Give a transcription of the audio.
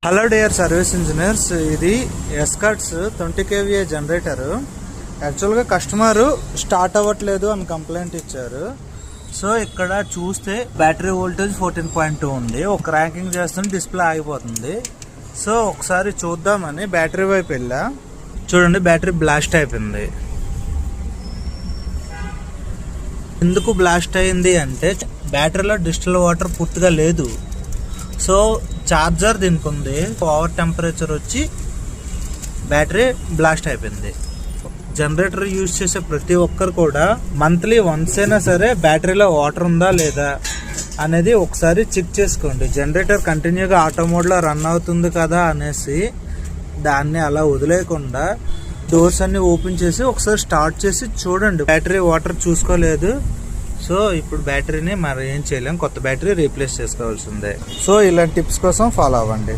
Hello dear service engineers, ఇది ఎస్కట్స్ 20 kVA generator. యాక్చువల్గా customer start అవ్వట్లేదు అని కంప్లైంట్ ఇచ్చారు. సో ఇక్కడ చూస్తే బ్యాటరీ వోల్టేజ్ 14.2 ఉంది. ఒక ర్యాంకింగ్ చేస్తుంటే డిస్ప్లే ఆగిపోతుంది. సో ఒకసారి చూద్దామని బ్యాటరీ వైపు వెళ్ళా. చూడండి, బ్యాటరీ బ్లాస్ట్ అయిపోయింది. ఎందుకు బ్లాస్ట్ అయింది అంటే బ్యాటరీలో డిస్టిల్ వాటర్ పూర్తిగా లేదు. సో ఛార్జర్ దీనికి ఉంది, ఓవర్ టెంపరేచర్ వచ్చి బ్యాటరీ బ్లాస్ట్ అయిపోయింది. జనరేటర్ యూజ్ చేసే ప్రతి ఒక్కరు కూడా మంత్లీ వన్స్ అయినా సరే బ్యాటరీలో వాటర్ ఉందా లేదా అనేది ఒకసారి చెక్ చేసుకోండి. జనరేటర్ కంటిన్యూగా ఆటో మోడ్లో రన్ అవుతుంది కదా అనేసి దాన్ని అలా వదిలేయకుండా డోర్స్ అన్ని ఓపెన్ చేసి ఒకసారి స్టార్ట్ చేసి చూడండి. బ్యాటరీ వాటర్ చూసుకోలేదు. సో ఇప్పుడు బ్యాటరీని మరి ఏం చేయలేం, కొత్త బ్యాటరీ రీప్లేస్ చేసుకోవాల్సిందే. సో ఇలాంటి టిప్స్ కోసం ఫాలో అవ్వండి.